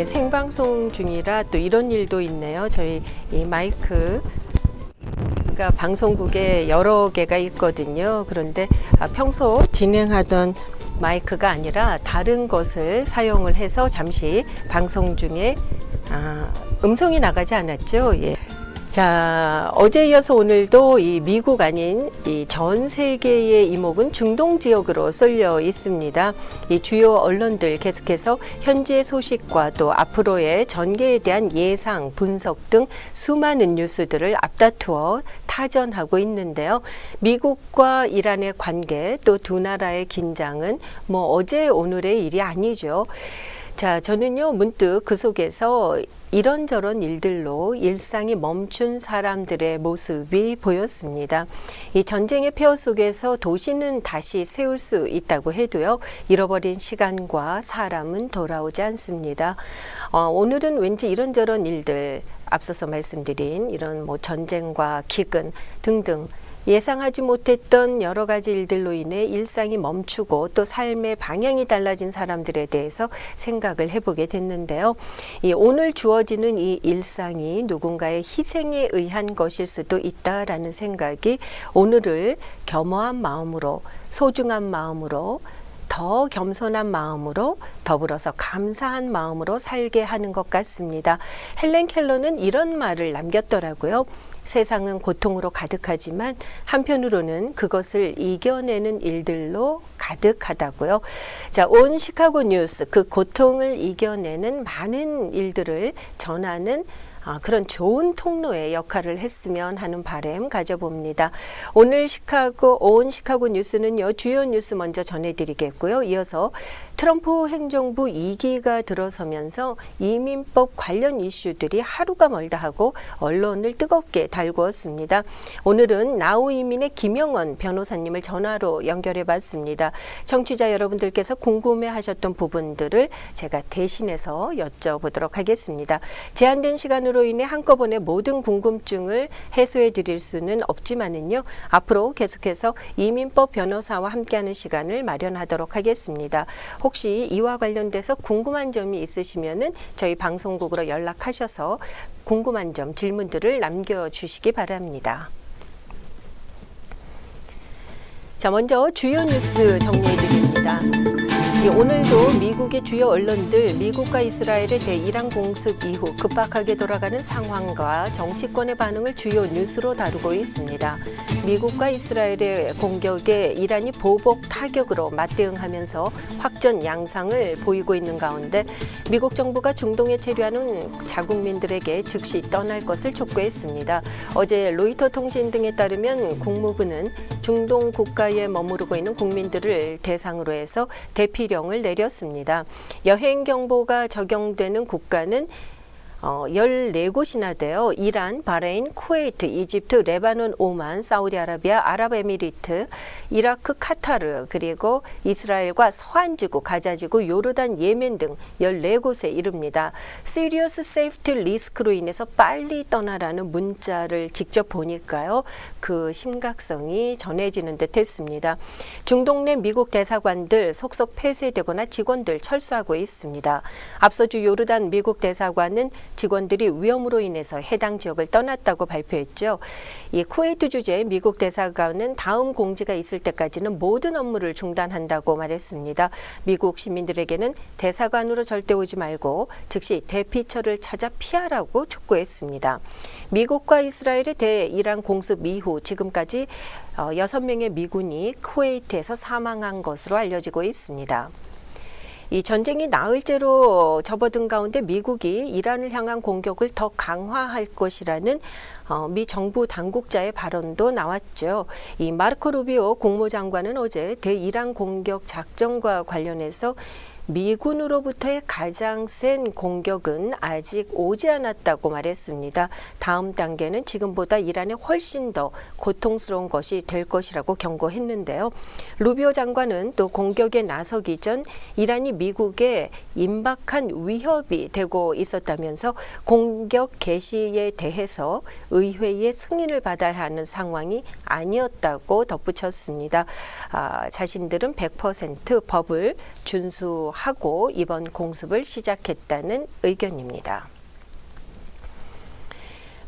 네, 생방송 중이라 또 이런 일도 있네요. 저희 이 마이크가 방송국에 여러 개가 있거든요. 그런데 평소 진행하던 마이크가 아니라 다른 것을 사용을 해서 잠시 방송 중에 음성이 나가지 않았죠. 예. 자, 어제 이어서 오늘도 이 미국 아닌 이 전 세계의 이목은 중동 지역으로 쏠려 있습니다. 이 주요 언론들 계속해서 현재 소식과 또 앞으로의 전개에 대한 예상, 분석 등 수많은 뉴스들을 앞다투어 타전하고 있는데요. 미국과 이란의 관계 또 두 나라의 긴장은 뭐 어제 오늘의 일이 아니죠. 자, 저는요 문득 그 속에서 이런저런 일들로 일상이 멈춘 사람들의 모습이 보였습니다. 이 전쟁의 폐허 속에서 도시는 다시 세울 수 있다고 해도요, 잃어버린 시간과 사람은 돌아오지 않습니다. 오늘은 왠지 이런저런 일들, 앞서서 말씀드린 이런 뭐 전쟁과 기근 등등 예상하지 못했던 여러 가지 일들로 인해 일상이 멈추고 또 삶의 방향이 달라진 사람들에 대해서 생각을 해보게 됐는데요. 오늘 주어지는 이 일상이 누군가의 희생에 의한 것일 수도 있다라는 생각이 오늘을 겸허한 마음으로, 소중한 마음으로, 더 겸손한 마음으로 더불어서 감사한 마음으로 살게 하는 것 같습니다. 헬렌 켈러는 이런 말을 남겼더라고요. 세상은 고통으로 가득하지만 한편으로는 그것을 이겨내는 일들로 가득하다고요. 자, 온 시카고 뉴스, 그 고통을 이겨내는 많은 일들을 전하는 그런 좋은 통로의 역할을 했으면 하는 바람 가져봅니다. 오늘 온 시카고 뉴스는요, 주요 뉴스 먼저 전해드리겠고요. 이어서 트럼프 행정부 2기가 들어서면서 이민법 관련 이슈들이 하루가 멀다 하고 언론을 뜨겁게 달구었습니다. 오늘은 나우 이민의 김영원 변호사님을 전화로 연결해 봤습니다. 청취자 여러분들께서 궁금해하셨던 부분들을 제가 대신해서 여쭤보도록 하겠습니다. 제한된 시간으로 인해 한꺼번에 모든 궁금증을 해소해 드릴 수는 없지만은요, 앞으로 계속해서 이민법 변호사와 함께하는 시간을 마련하도록 하겠습니다. 혹시 이와 관련돼서 궁금한 점이 있으시면은 저희 방송국으로 연락하셔서 궁금한 점, 질문들을 남겨주시기 바랍니다. 자, 먼저 주요 뉴스 정리해 드립니다. 오늘도 미국의 주요 언론들 미국과 이스라엘의 대이란 공습 이후 급박하게 돌아가는 상황과 정치권의 반응을 주요 뉴스로 다루고 있습니다. 미국과 이스라엘의 공격에 이란이 보복 타격으로 맞대응하면서 확전 양상을 보이고 있는 가운데 미국 정부가 중동에 체류하는 자국민들에게 즉시 떠날 것을 촉구했습니다. 어제 로이터 통신 등에 따르면 국무부는 중동 국가에 머무르고 있는 국민들을 대상으로 해서 대피령을 내렸습니다. 여행 경보가 적용되는 국가는 14곳이나 돼요. 이란, 바레인, 쿠웨이트, 이집트, 레바논, 오만, 사우디아라비아, 아랍에미리트, 이라크, 카타르, 그리고 이스라엘과 서한지구, 가자지구, 요르단, 예멘 등 14곳에 이릅니다. 시리어스 세이프티 리스크로 인해서 빨리 떠나라는 문자를 직접 보니까요, 그 심각성이 전해지는 듯 했습니다. 중동 내 미국 대사관들 속속 폐쇄되거나 직원들 철수하고 있습니다. 앞서 주 요르단 미국 대사관은 직원들이 위험으로 인해서 해당 지역을 떠났다고 발표했죠. 이 쿠웨이트 주재 미국 대사관은 다음 공지가 있을 때까지는 모든 업무를 중단한다고 말했습니다. 미국 시민들에게는 대사관으로 절대 오지 말고 즉시 대피처를 찾아 피하라고 촉구했습니다. 미국과 이스라엘의 대이란 공습 이후 지금까지 6명의 미군이 쿠웨이트에서 사망한 것으로 알려지고 있습니다. 이 전쟁이 나흘째로 접어든 가운데 미국이 이란을 향한 공격을 더 강화할 것이라는 미 정부 당국자의 발언도 나왔죠. 이 마르코 루비오 국무장관은 어제 대이란 공격 작전과 관련해서 미군으로부터의 가장 센 공격은 아직 오지 않았다고 말했습니다. 다음 단계는 지금보다 이란에 훨씬 더 고통스러운 것이 될 것이라고 경고했는데요. 루비오 장관은 또 공격에 나서기 전 이란이 미국에 임박한 위협이 되고 있었다면서 공격 개시에 대해서 의회의 승인을 받아야 하는 상황이 아니었다고 덧붙였습니다. 자신들은 100% 법을 준수하고 고려하고 이번 공습을 시작했다는 의견입니다.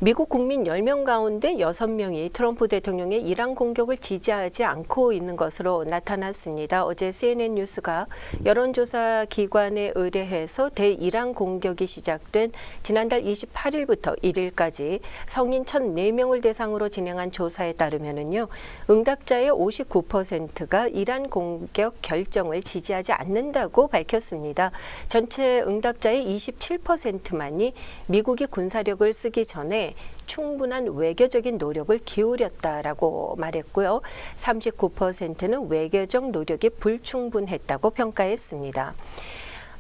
미국 국민 10명 가운데 6명이 트럼프 대통령의 이란 공격을 지지하지 않고 있는 것으로 나타났습니다. 어제 CNN 뉴스가 여론조사 기관에 의뢰해서 대이란 공격이 시작된 지난달 28일부터 1일까지 성인 1,004명을 대상으로 진행한 조사에 따르면요, 응답자의 59%가 이란 공격 결정을 지지하지 않는다고 밝혔습니다. 전체 응답자의 27%만이 미국이 군사력을 쓰기 전에 충분한 외교적인 노력을 기울였다라고 말했고요. 39%는 외교적 노력이 불충분했다고 평가했습니다.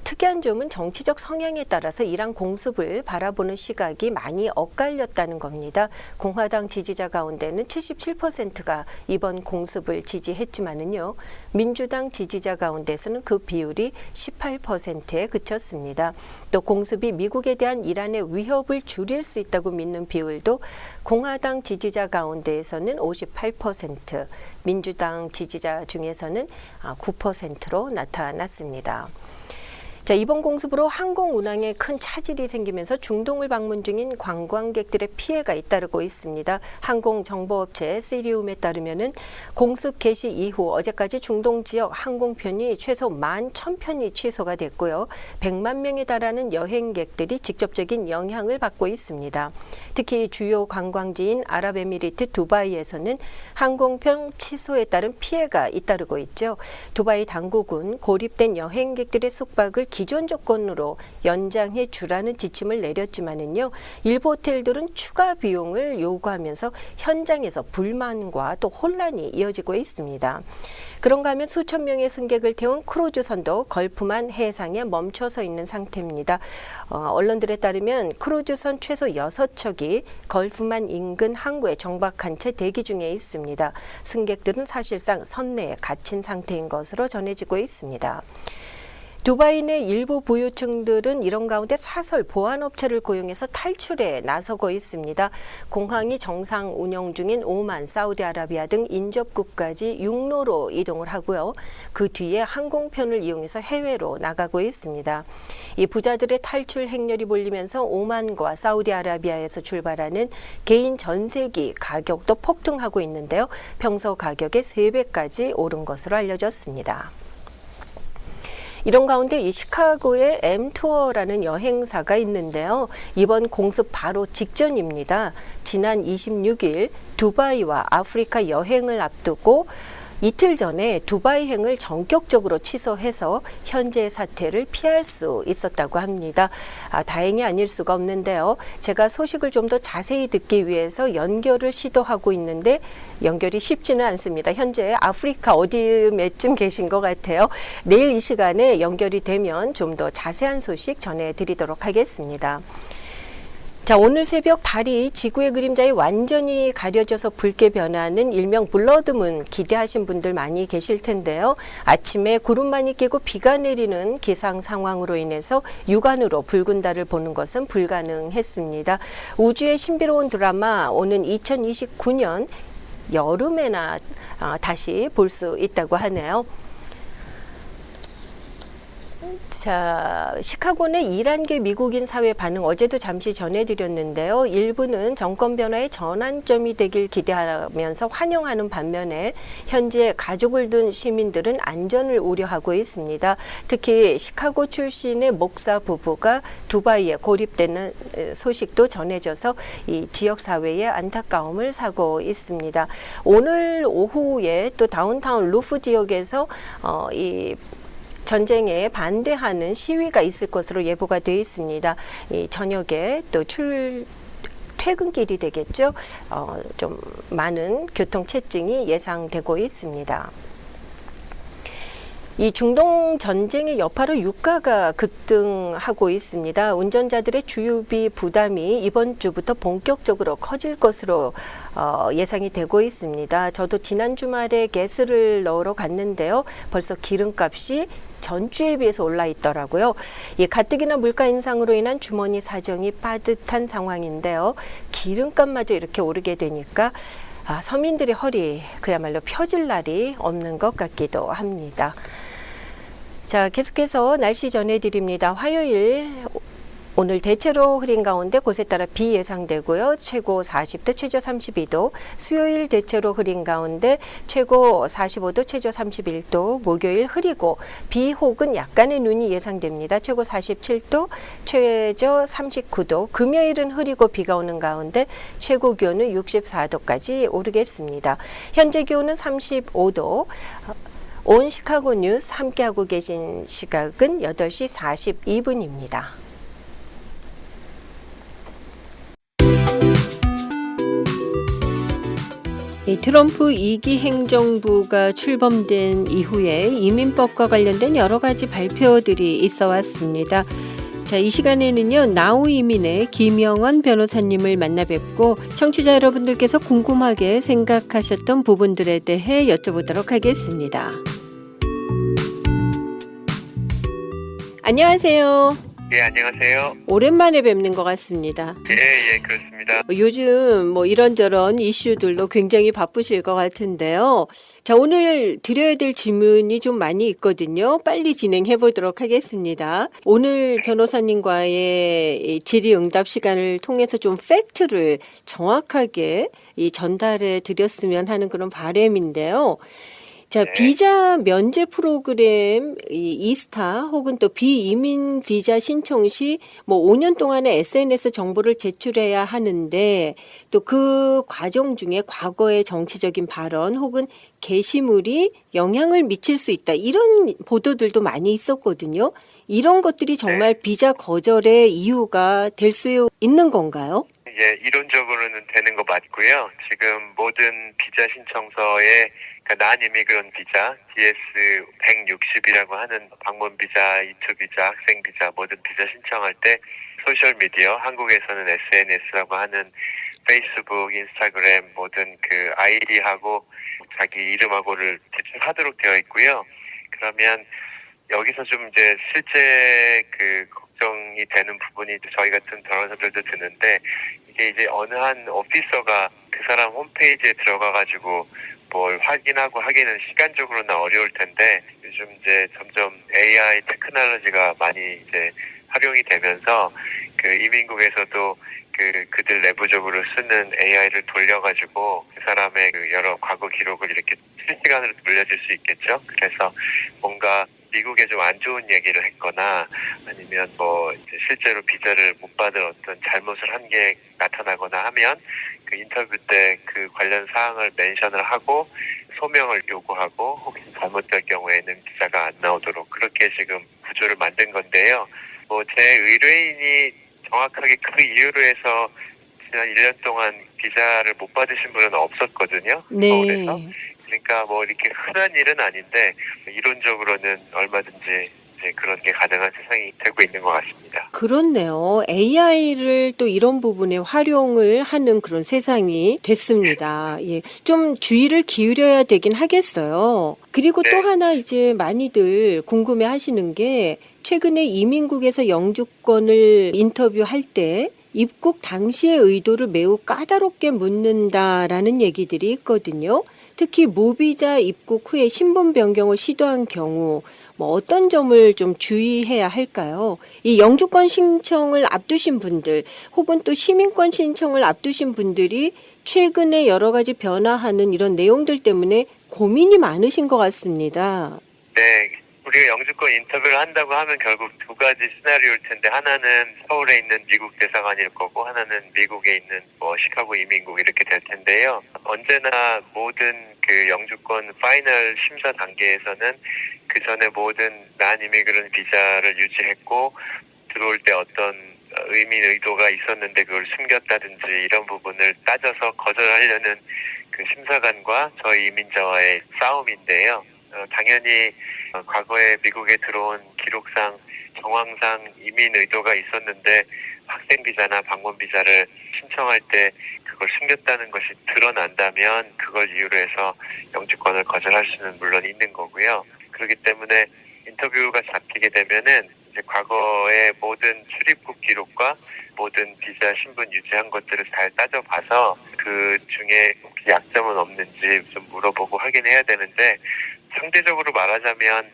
특이한 점은 정치적 성향에 따라서 이란 공습을 바라보는 시각이 많이 엇갈렸다는 겁니다. 공화당 지지자 가운데는 77%가 이번 공습을 지지했지만은요, 민주당 지지자 가운데서는 그 비율이 18%에 그쳤습니다. 또 공습이 미국에 대한 이란의 위협을 줄일 수 있다고 믿는 비율도 공화당 지지자 가운데에서는 58%, 민주당 지지자 중에서는 9%로 나타났습니다. 자, 이번 공습으로 항공 운항에 큰 차질이 생기면서 중동을 방문 중인 관광객들의 피해가 잇따르고 있습니다. 항공정보업체 시리움에 따르면은 공습 개시 이후 어제까지 중동 지역 항공편이 최소 11,000편이 취소가 됐고요. 100만 명에 달하는 여행객들이 직접적인 영향을 받고 있습니다. 특히 주요 관광지인 아랍에미리트 두바이에서는 항공편 취소에 따른 피해가 잇따르고 있죠. 두바이 당국은 고립된 여행객들의 숙박을 기존 조건으로 연장해 주라는 지침을 내렸지만은요, 일부 호텔들은 추가 비용을 요구하면서 현장에서 불만과 또 혼란이 이어지고 있습니다. 그런가 하면 수천 명의 승객을 태운 크루즈선도 걸프만 해상에 멈춰서 있는 상태입니다. 언론들에 따르면 크루즈선 최소 6척이 걸프만 인근 항구에 정박한 채 대기 중에 있습니다. 승객들은 사실상 선내에 갇힌 상태인 것으로 전해지고 있습니다. 두바이 내 일부 부유층들은 이런 가운데 사설 보안업체를 고용해서 탈출에 나서고 있습니다. 공항이 정상 운영 중인 오만, 사우디아라비아 등 인접국까지 육로로 이동을 하고요. 그 뒤에 항공편을 이용해서 해외로 나가고 있습니다. 이 부자들의 탈출 행렬이 몰리면서 오만과 사우디아라비아에서 출발하는 개인 전세기 가격도 폭등하고 있는데요. 평소 가격의 3배까지 오른 것으로 알려졌습니다. 이런 가운데 이 시카고에 M 투어라는 여행사가 있는데요. 이번 공습 바로 직전입니다. 지난 26일 두바이와 아프리카 여행을 앞두고 이틀 전에 두바이행을 전격적으로 취소해서 현재 사태를 피할 수 있었다고 합니다. 다행이 아닐 수가 없는데요. 제가 소식을 좀 더 자세히 듣기 위해서 연결을 시도하고 있는데 연결이 쉽지는 않습니다. 현재 아프리카 어디쯤 계신 것 같아요. 내일 이 시간에 연결이 되면 좀 더 자세한 소식 전해드리도록 하겠습니다. 자, 오늘 새벽 달이 지구의 그림자에 완전히 가려져서 붉게 변하는 일명 블러드문 기대하신 분들 많이 계실 텐데요. 아침에 구름만이 끼고 비가 내리는 기상 상황으로 인해서 육안으로 붉은 달을 보는 것은 불가능했습니다. 우주의 신비로운 드라마 오는 2029년 여름에나 다시 볼 수 있다고 하네요. 자, 시카고 내 21개 미국인 사회 반응 어제도 잠시 전해드렸는데요. 일부는 정권 변화의 전환점이 되길 기대하면서 환영하는 반면에 현재 가족을 둔 시민들은 안전을 우려하고 있습니다. 특히 시카고 출신의 목사 부부가 두바이에 고립되는 소식도 전해져서 이 지역 사회에 안타까움을 사고 있습니다. 오늘 오후에 또 다운타운 루프 지역에서 이 전쟁에 반대하는 시위가 있을 것으로 예보가 되어 있습니다. 이 저녁에 또 퇴근길이 되겠죠. 좀 많은 교통체증이 예상되고 있습니다. 이 중동 전쟁의 여파로 유가가 급등하고 있습니다. 운전자들의 주유비 부담이 이번 주부터 본격적으로 커질 것으로 예상이 되고 있습니다. 저도 지난 주말에 가스를 넣으러 갔는데요. 벌써 기름값이 전주에 비해서 올라 있더라고요. 이 가뜩이나 물가 인상으로 인한 주머니 사정이 빠듯한 상황인데요. 기름값마저 이렇게 오르게 되니까 서민들의 허리 그야말로 펴질 날이 없는 것 같기도 합니다. 자, 계속해서 날씨 전해드립니다. 화요일 오늘 대체로 흐린 가운데 곳에 따라 비 예상되고요. 최고 40도, 최저 32도. 수요일 대체로 흐린 가운데 최고 45도, 최저 31도. 목요일 흐리고 비 혹은 약간의 눈이 예상됩니다. 최고 47도, 최저 39도. 금요일은 흐리고 비가 오는 가운데 최고 기온은 64도까지 오르겠습니다. 현재 기온은 35도. 온 시카고 뉴스 함께하고 계신 시각은 8시 42분입니다. 이 트럼프 2기 행정부가 출범된 이후에 이민법과 관련된 여러 가지 발표들이 있어 왔습니다. 자, 이 시간에는요, 나우 이민의 김영원 변호사님을 만나 뵙고 청취자 여러분들께서 궁금하게 생각하셨던 부분들에 대해 여쭤보도록 하겠습니다. 안녕하세요. 예, 안녕하세요. 오랜만에 뵙는 것 같습니다. 예, 그렇습니다. 요즘 뭐 이런저런 이슈들로 굉장히 바쁘실 것 같은데요. 자, 오늘 드려야 될 질문이 좀 많이 있거든요. 빨리 진행해 보도록 하겠습니다. 오늘 변호사님과의 이 질의응답 시간을 통해서 좀 팩트를 정확하게 전달해 드렸으면 하는 그런 바람인데요. 자, 네. 비자 면제 프로그램 이스타 혹은 또 비이민 비자 신청 시 뭐 5년 동안의 SNS 정보를 제출해야 하는데 또 그 과정 중에 과거의 정치적인 발언 혹은 게시물이 영향을 미칠 수 있다. 이런 보도들도 많이 있었거든요. 이런 것들이 정말 비자 거절의 이유가 될 수 있는 건가요? 예, 이론적으로는 되는 거 맞고요. 지금 모든 비자 신청서에 난 이미그런 비자, DS-160이라고 하는 방문 비자, 이투 비자, 학생 비자, 모든 비자 신청할 때 소셜 미디어, 한국에서는 SNS라고 하는 페이스북, 인스타그램 모든 그 아이디하고 자기 이름하고를 제출하도록 되어 있고요. 그러면 여기서 좀 이제 실제 그 걱정이 되는 부분이 저희 같은 변호사들도 드는데, 이게 이제 어느 한 오피서가 그 사람 홈페이지에 들어가가지고 뭘 확인하고 하기는 시간적으로는 어려울 텐데, 요즘 이제 점점 AI 테크놀로지가 많이 이제 활용이 되면서 그 이민국에서도 그들 내부적으로 쓰는 AI를 돌려가지고 그 사람의 그 여러 과거 기록을 이렇게 실시간으로 돌려줄 수 있겠죠. 그래서 뭔가 미국에 좀 안 좋은 얘기를 했거나 아니면 뭐 이제 실제로 비자를 못 받을 어떤 잘못을 한 게 나타나거나 하면 그 인터뷰 때 그 관련 사항을 멘션을 하고 소명을 요구하고 혹시 잘못될 경우에는 비자가 안 나오도록 그렇게 지금 구조를 만든 건데요. 뭐 제 의뢰인이 정확하게 그 이유로 해서 지난 1년 동안 비자를 못 받으신 분은 없었거든요. 네. 서울에서. 그러니까 뭐 이렇게 흔한 일은 아닌데 이론적으로는 얼마든지 이제 그런 게 가능한 세상이 되고 있는 것 같습니다. 그렇네요. AI를 또 이런 부분에 활용을 하는 그런 세상이 됐습니다. 예. 좀 주의를 기울여야 되긴 하겠어요. 그리고 또 하나 이제 많이들 궁금해 하시는 게 최근에 이민국에서 영주권을 인터뷰할 때 입국 당시의 의도를 매우 까다롭게 묻는다라는 얘기들이 있거든요. 특히 무비자 입국 후에 신분 변경을 시도한 경우 뭐 어떤 점을 좀 주의해야 할까요? 이 영주권 신청을 앞두신 분들 혹은 또 시민권 신청을 앞두신 분들이 최근에 여러 가지 변화하는 이런 내용들 때문에 고민이 많으신 것 같습니다. 네. 우리가 영주권 인터뷰를 한다고 하면 결국 두 가지 시나리오일 텐데, 하나는 서울에 있는 미국 대사관일 거고 하나는 미국에 있는 뭐 시카고 이민국 이렇게 될 텐데요. 언제나 모든 그 영주권 파이널 심사 단계에서는 그 전에 모든 난 이미그런 비자를 유지했고 들어올 때 어떤 의도가 있었는데 그걸 숨겼다든지 이런 부분을 따져서 거절하려는 그 심사관과 저희 이민자와의 싸움인데요. 당연히 과거에 미국에 들어온 기록상 정황상 이민 의도가 있었는데 학생 비자나 방문 비자를 신청할 때 그걸 숨겼다는 것이 드러난다면 그걸 이유로 해서 영주권을 거절할 수는 물론 있는 거고요. 그렇기 때문에 인터뷰가 잡히게 되면은 이제 과거의 모든 출입국 기록과 모든 비자 신분 유지한 것들을 잘 따져봐서 그 중에 혹시 약점은 없는지 좀 물어보고 확인해야 되는데, 상대적으로 말하자면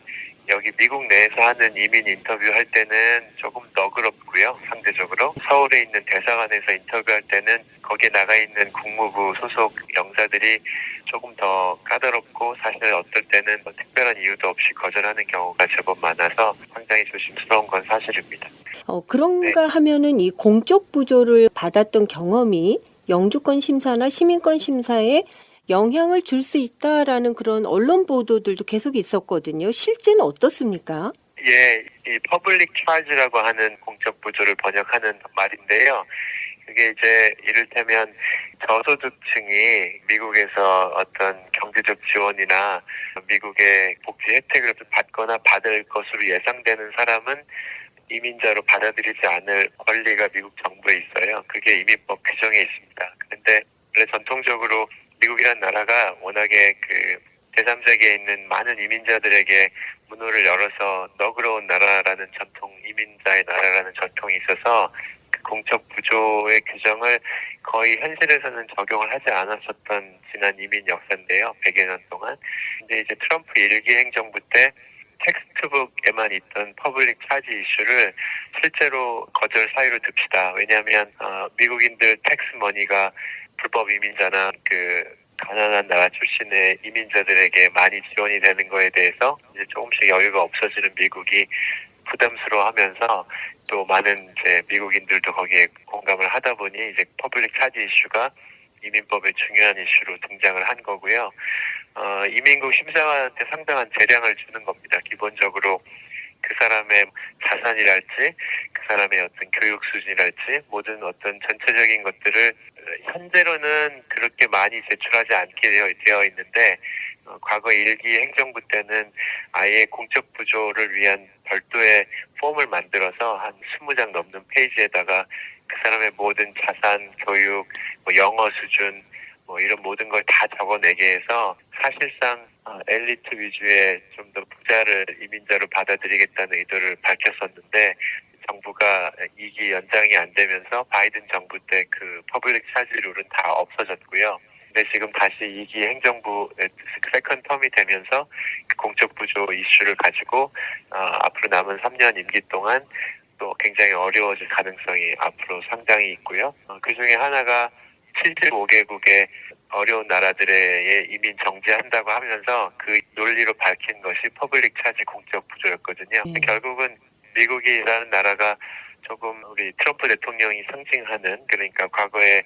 여기 미국 내에서 하는 이민 인터뷰할 때는 조금 너그럽고요. 상대적으로 서울에 있는 대사관에서 인터뷰할 때는 거기에 나가 있는 국무부 소속 영사들이 조금 더 까다롭고 사실 어떨 때는 특별한 이유도 없이 거절하는 경우가 제법 많아서 상당히 조심스러운 건 사실입니다. 그런가 하면은 이 공적 부조를 받았던 경험이 영주권 심사나 시민권 심사에 영향을 줄 수 있다라는 그런 언론 보도들도 계속 있었거든요. 실제는 어떻습니까? 예, 이 퍼블릭 차지라고 하는 공적 부조를 번역하는 말인데요. 그게 이제 이를테면 저소득층이 미국에서 어떤 경제적 지원이나 미국의 복지 혜택을 받거나 받을 것으로 예상되는 사람은 이민자로 받아들이지 않을 권리가 미국 정부에 있어요. 그게 이민법 규정에 있습니다. 그런데 원래 전통적으로 미국이란 나라가 워낙에 그 제3세계에 있는 많은 이민자들에게 문호를 열어서 너그러운 나라라는 전통, 이민자의 나라라는 전통이 있어서 그 공적 부조의 규정을 거의 현실에서는 적용을 하지 않았었던 지난 이민 역사인데요. 100여 년 동안. 근데 이제 트럼프 1기 행정부 때 텍스트북에만 있던 퍼블릭 차지 이슈를 실제로 거절 사유로 듭시다. 왜냐하면 미국인들 텍스머니가 불법 이민자나 그 가난한 나라 출신의 이민자들에게 많이 지원이 되는 거에 대해서 이제 조금씩 여유가 없어지는 미국이 부담스러워하면서 또 많은 이제 미국인들도 거기에 공감을 하다 보니 이제 퍼블릭 차지 이슈가 이민법의 중요한 이슈로 등장을 한 거고요. 이민국 심사관한테 상당한 재량을 주는 겁니다. 기본적으로 그 사람의 자산이랄지 그 사람의 어떤 교육 수준이랄지 모든 어떤 전체적인 것들을 현재로는 그렇게 많이 제출하지 않게 되어 있는데 과거 1기 행정부 때는 아예 공적 부조를 위한 별도의 폼을 만들어서 한 20장 넘는 페이지에다가 그 사람의 모든 자산, 교육, 영어 수준 이런 모든 걸 다 적어내게 해서 사실상 엘리트 위주의 좀 더 부자를 이민자로 받아들이겠다는 의도를 밝혔었는데 정부가 2기 연장이 안 되면서 바이든 정부 때 그 퍼블릭 차지 룰은 다 없어졌고요. 근데 지금 다시 2기 행정부 세컨 텀이 되면서 그 공적 부조 이슈를 가지고 앞으로 남은 3년 임기 동안 또 굉장히 어려워질 가능성이 앞으로 상당히 있고요. 그 중에 하나가 75개국의 어려운 나라들의 이민 정지한다고 하면서 그 논리로 밝힌 것이 퍼블릭 차지 공적 부조였거든요. 결국은 미국이라는 나라가 조금 우리 트럼프 대통령이 상징하는 그러니까 과거에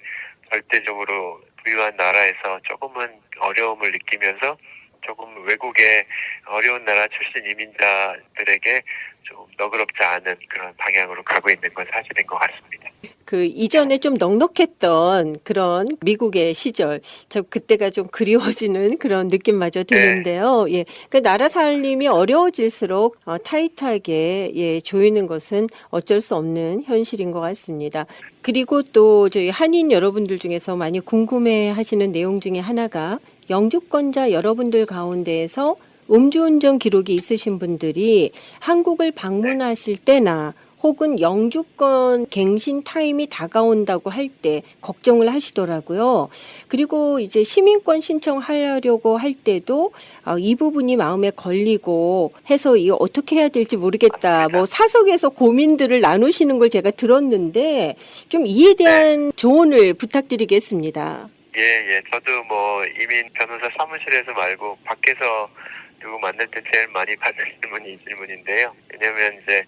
절대적으로 부유한 나라에서 조금은 어려움을 느끼면서 조금 외국의 어려운 나라 출신 이민자들에게 좀 너그럽지 않은 그런 방향으로 가고 있는 건 사실인 것 같습니다. 그 이전에 좀 넉넉했던 그런 미국의 시절, 저 그때가 좀 그리워지는 그런 느낌마저 드는데요. 예, 그 나라 살림이 어려워질수록 타이트하게 조이는 것은 어쩔 수 없는 현실인 것 같습니다. 그리고 또 저희 한인 여러분들 중에서 많이 궁금해하시는 내용 중에 하나가 영주권자 여러분들 가운데에서 음주운전 기록이 있으신 분들이 한국을 방문하실 때나 혹은 영주권 갱신 타임이 다가온다고 할 때 걱정을 하시더라고요. 그리고 이제 시민권 신청하려고 할 때도 이 부분이 마음에 걸리고 해서 이거 어떻게 해야 될지 모르겠다. 뭐 사석에서 고민들을 나누시는 걸 제가 들었는데 좀 이에 대한 조언을 부탁드리겠습니다. 예. 저도 뭐 이민 변호사 사무실에서 말고 밖에서 누구 만날 때 제일 많이 받는 질문이 이 질문인데요. 왜냐면 이제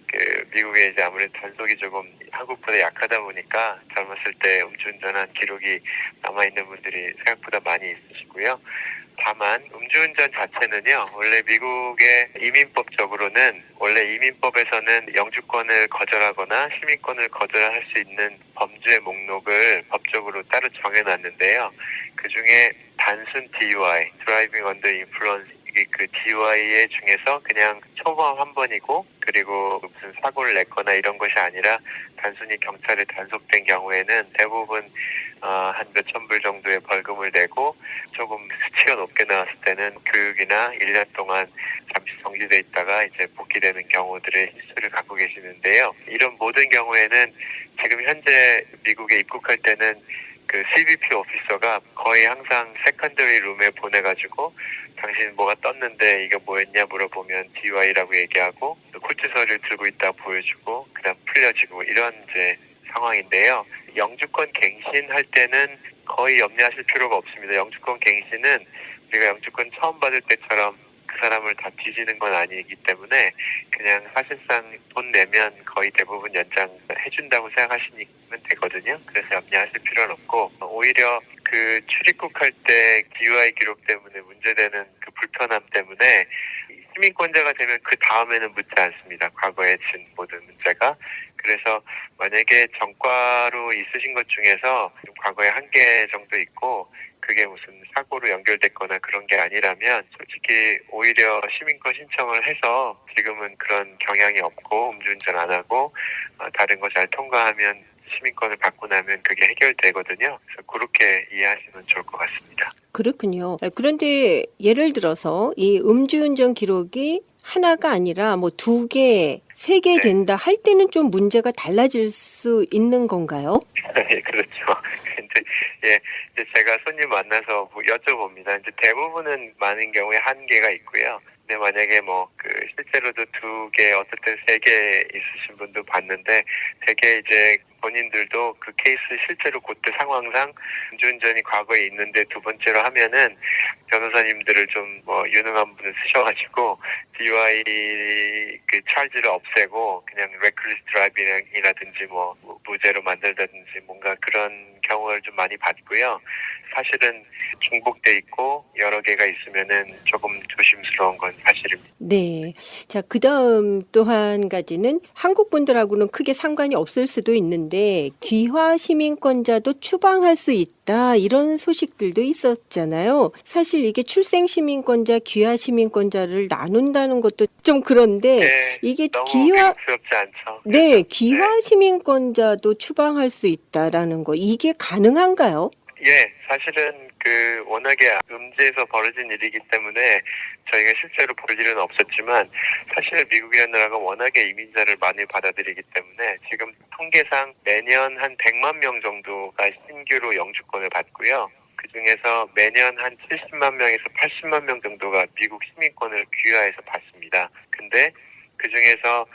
그 미국에 이제 아무래도 단속이 조금 한국보다 약하다 보니까 젊었을 때 음주운전한 기록이 남아있는 분들이 생각보다 많이 있으시고요. 다만 음주운전 자체는요. 원래 미국의 이민법적으로는 원래 이민법에서는 영주권을 거절하거나 시민권을 거절할 수 있는 범죄 목록을 법적으로 따로 정해놨는데요. 그중에 단순 DUI, Driving Under Influence 그 DUI의 중에서 그냥 초범 한 번이고 그리고 무슨 사고를 냈거나 이런 것이 아니라 단순히 경찰에 단속된 경우에는 대부분 한 몇천 불 정도의 벌금을 내고 조금 수치가 높게 나왔을 때는 교육이나 1년 동안 잠시 정지돼 있다가 이제 복귀되는 경우들의 히스토리를 갖고 계시는데요. 이런 모든 경우에는 지금 현재 미국에 입국할 때는 그 CBP 오피서가 거의 항상 세컨더리 룸에 보내가지고 당신 뭐가 떴는데 이게 뭐였냐 물어보면 DUI라고 얘기하고 쿨투서를 들고 있다 보여주고 그다음 풀려지고 이런 이제 상황인데요. 영주권 갱신할 때는 거의 염려하실 필요가 없습니다. 영주권 갱신은 우리가 영주권 처음 받을 때처럼 그 사람을 다 뒤지는 건 아니기 때문에 그냥 사실상 돈 내면 거의 대부분 연장해준다고 생각하시면 되거든요. 그래서 염려하실 필요는 없고 오히려 그 출입국할 때 DUI 기록 때문에 문제되는 그 불편함 때문에 시민권자가 되면 그 다음에는 묻지 않습니다. 과거에 진 모든 문제가. 그래서 만약에 전과로 있으신 것 중에서 과거에 한 개 정도 있고 그게 무슨 사고로 연결됐거나 그런 게 아니라면 솔직히 오히려 시민권 신청을 해서 지금은 그런 경향이 없고 음주운전 안 하고 다른 거 잘 통과하면 시민권을 받고 나면 그게 해결되거든요. 그래서 그렇게 이해하시면 좋을 것 같습니다. 그렇군요. 그런데 예를 들어서 이 음주운전 기록이 하나가 아니라 뭐 2개, 3개 된다 할 때는 좀 문제가 달라질 수 있는 건가요? 예, 그렇죠. 이제 제가 손님 만나서 뭐 여쭤봅니다. 이제 대부분은 많은 경우에 1개가 있고요. 근데 만약에 실제로도 2개, 어떨 땐 3개 있으신 분도 봤는데 되게 이제 본인들도 그 케이스 실제로 그때 상황상 음주운전이 과거에 있는데 두 번째로 하면은 변호사님들을 좀 유능한 분을 쓰셔가지고 DUI 그 차지를 없애고 그냥 레클리스 드라이빙이라든지 무죄로 만들다든지 뭔가 그런 경우를 좀 많이 봤고요. 사실은 중복돼 있고 여러 개가 있으면은 조금 조심스러운 건 사실입니다. 네. 자, 그다음 또 한 가지는 한국 분들하고는 크게 상관이 없을 수도 있는데 귀화 시민권자도 추방할 수 있다. 이런 소식들도 있었잖아요. 사실 이게 출생 시민권자, 귀화 시민권자를 나눈다는 것도 좀 그런데 네, 이게 너무 귀화 미국스럽지 않죠? 네, 그래서, 귀화 시민권자도 추방할 수 있다라는 거. 이게 가능한가요? 예, 사실은 워낙에 음지에서 벌어진 일이기 때문에 저희가 실제로 볼 일은 없었지만 사실 미국이라는 나라가 워낙에 이민자를 많이 받아들이기 때문에 지금 통계상 매년 한 100만 명 정도가 신규로 영주권을 받고요. 그 중에서 매년 한 70만 명에서 80만 명 정도가 미국 시민권을 귀화해서 받습니다. 근데 그 중에서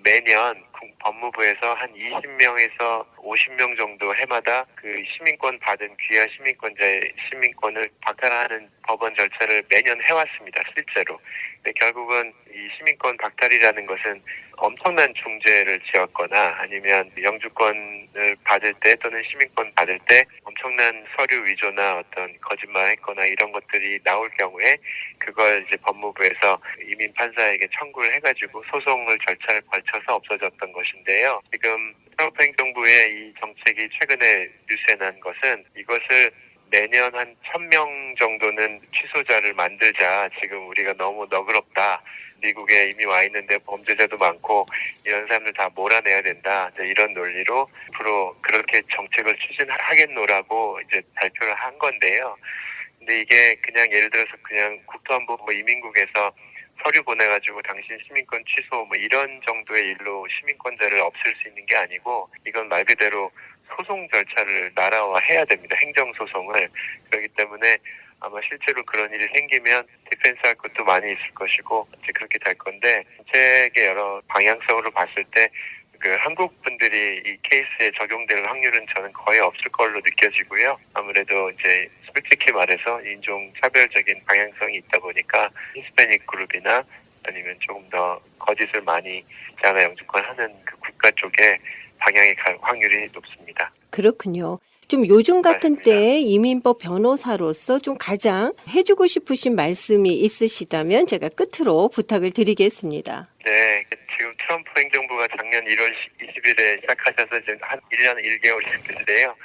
매년 법무부에서 한 20명에서 50명 정도 해마다 그 시민권 받은 귀화 시민권자의 시민권을 박탈하는 법원 절차를 매년 해왔습니다. 실제로. 근데 결국은 이 시민권 박탈이라는 것은 엄청난 중죄를 지었거나 아니면 영주권을 받을 때 또는 시민권 받을 때 엄청난 서류 위조나 어떤 거짓말을 했거나 이런 것들이 나올 경우에 그걸 이제 법무부에서 이민 판사에게 청구를 해가지고 소송을 절차를 걸쳐서 없어졌던 것인데요. 지금 트럼프 행정부의 이 정책이 최근에 뉴스에 난 것은 이것을 매년 한 1,000명 정도는 취소자를 만들자. 지금 우리가 너무 너그럽다. 미국에 이미 와 있는데 범죄자도 많고 이런 사람들 다 몰아내야 된다. 이런 논리로 앞으로 그렇게 정책을 추진하겠노라고 이제 발표를 한 건데요. 근데 이게 그냥 예를 들어서 그냥 국토안보 이민국에서 서류 보내가지고 당신 시민권 취소 이런 정도의 일로 시민권자를 없앨 수 있는 게 아니고 이건 말 그대로 소송 절차를 나라화해야 됩니다. 행정소송을. 그렇기 때문에 아마 실제로 그런 일이 생기면 디펜스 할 것도 많이 있을 것이고 이제 그렇게 될 건데 정책의 여러 방향성으로 봤을 때 한국 분들이 이 케이스에 적용될 확률은 저는 거의 없을 걸로 느껴지고요. 아무래도 이제 솔직히 말해서 인종 차별적인 방향성이 있다 보니까 히스패닉 그룹이나 아니면 조금 더 거짓을 많이 자가 영주권 하는 그 국가 쪽에 방향이 갈 확률이 높습니다. 그렇군요. 좀 요즘 같은 맞습니다. 때에 이민법 변호사로서 좀 가장 해주고 싶으신 말씀이 있으시다면 제가 끝으로 부탁을 드리겠습니다. 네, 지금 트럼프 행정부가 작년 1월 20일에 시작하셔서 지금 한 1년 1개월이 됐는데요.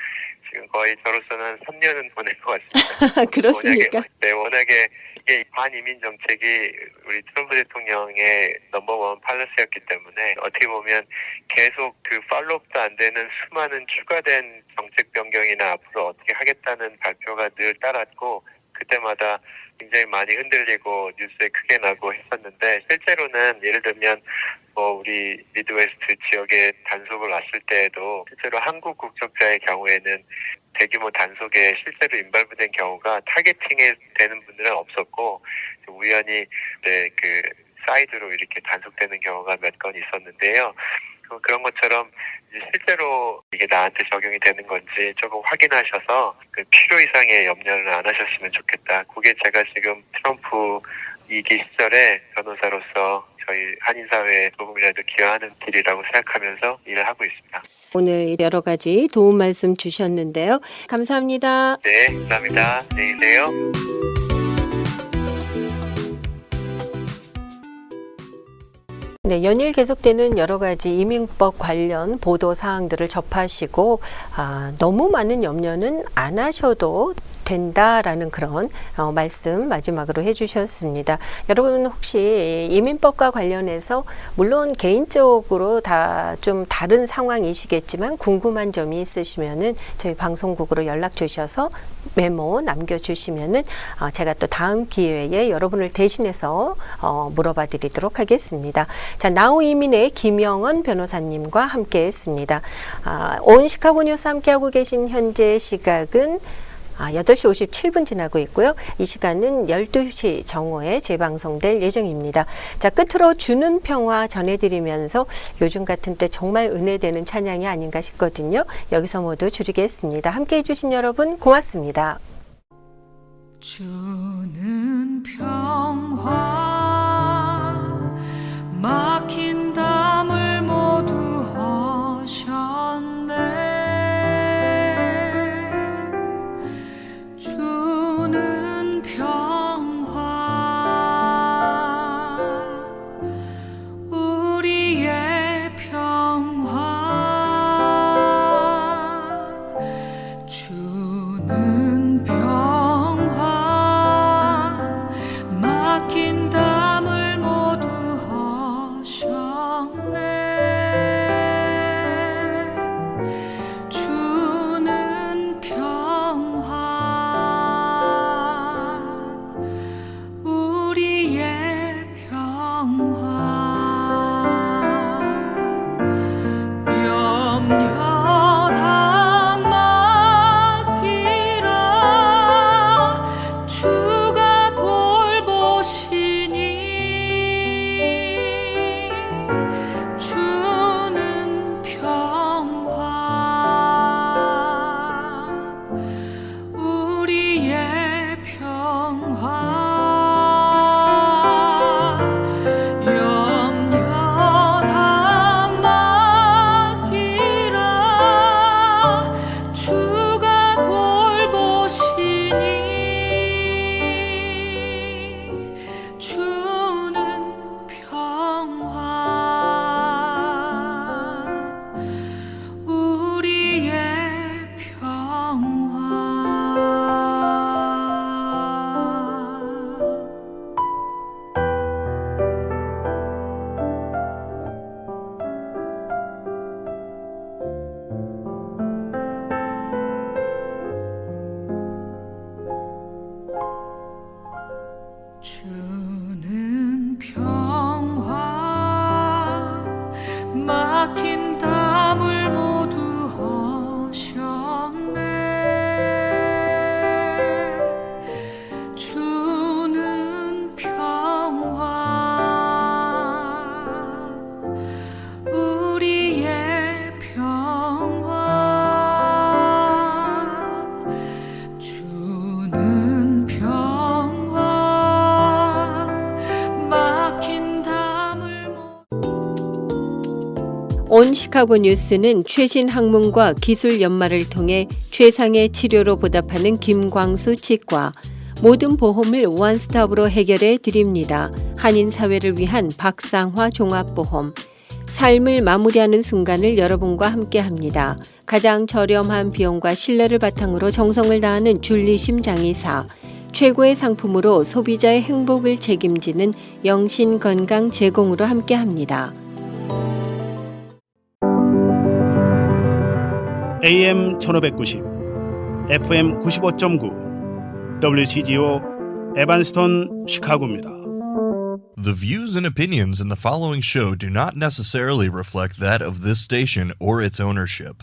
지금 거의 저로서는 한 3년은 보낼 것 같습니다. 그렇습니까? 워낙에 이게 반이민 정책이 우리 트럼프 대통령의 넘버원 팔러스였기 때문에 어떻게 보면 계속 그 팔로우업도 안 되는 수많은 추가된 정책 변경이나 앞으로 어떻게 하겠다는 발표가 늘 따랐고 그때마다 굉장히 많이 흔들리고 뉴스에 크게 나고 했었는데 실제로는 예를 들면 우리 미드웨스트 지역에 단속을 왔을 때에도 실제로 한국 국적자의 경우에는 대규모 단속에 실제로 인발부된 경우가 타겟팅에 되는 분들은 없었고 우연히 그 사이드로 이렇게 단속되는 경우가 몇 건 있었는데요. 그런 것처럼 실제로 이게 나한테 적용이 되는 건지 조금 확인하셔서 그 필요 이상의 염려는 안 하셨으면 좋겠다. 그게 제가 지금 트럼프 2기 시절에 변호사로서 저희 한인사회에 조금이라도 기여하는 길이라고 생각하면서 일을 하고 있습니다. 오늘 여러 가지 도움 말씀 주셨는데요. 감사합니다. 네, 감사합니다. 안녕히 계세요. 네, 연일 계속되는 여러 가지 이민법 관련 보도 사항들을 접하시고 너무 많은 염려는 안 하셔도 된다라는 그런 말씀 마지막으로 해주셨습니다. 여러분 혹시 이민법과 관련해서 물론 개인적으로 다 좀 다른 상황이시겠지만 궁금한 점이 있으시면은 저희 방송국으로 연락 주셔서 메모 남겨주시면은 제가 또 다음 기회에 여러분을 대신해서 물어봐 드리도록 하겠습니다. 자, 나우 이민의 김영원 변호사님과 함께 했습니다. 온 시카고 뉴스 함께하고 계신 현재 시각은 8시 57분 지나고 있고요. 이 시간은 12시 정오에 재방송될 예정입니다. 자, 끝으로 주는 평화 전해드리면서 요즘 같은 때 정말 은혜되는 찬양이 아닌가 싶거든요. 여기서 모두 줄이겠습니다. 함께해 주신 여러분 고맙습니다. 주는 평화 막힌 담을 모두 하셨네. 주는 평화 우리의 평화 주는 평화 막힌 담을 모두 하셨네. 주는 평화 우리의 평화 염려 다 맡기라 주가 돌보시니 주는 평화 우리의 평화 염려 다 맡기라 주가 돌보시니 주는 평화 우리의 평화 주는 평화 막힌 담을 모두 하셨네. 주는 평화 우리의 평화 주는 평화 막힌 담을 온 시카고 뉴스는 최신 학문과 기술 연마를 통해 최상의 치료로 보답하는 김광수 치과, 모든 보험을 원스톱으로 해결해 드립니다. 한인 사회를 위한 박상화 종합보험, 삶을 마무리하는 순간을 여러분과 함께합니다. 가장 저렴한 비용과 신뢰를 바탕으로 정성을 다하는 줄리심 장의사, 최고의 상품으로 소비자의 행복을 책임지는 영신 건강 제공으로 함께합니다. AM 1590, FM 95.9, WCGO 에반스톤 시카고입니다. The views and opinions in the following show do not necessarily reflect that of this station or its ownership.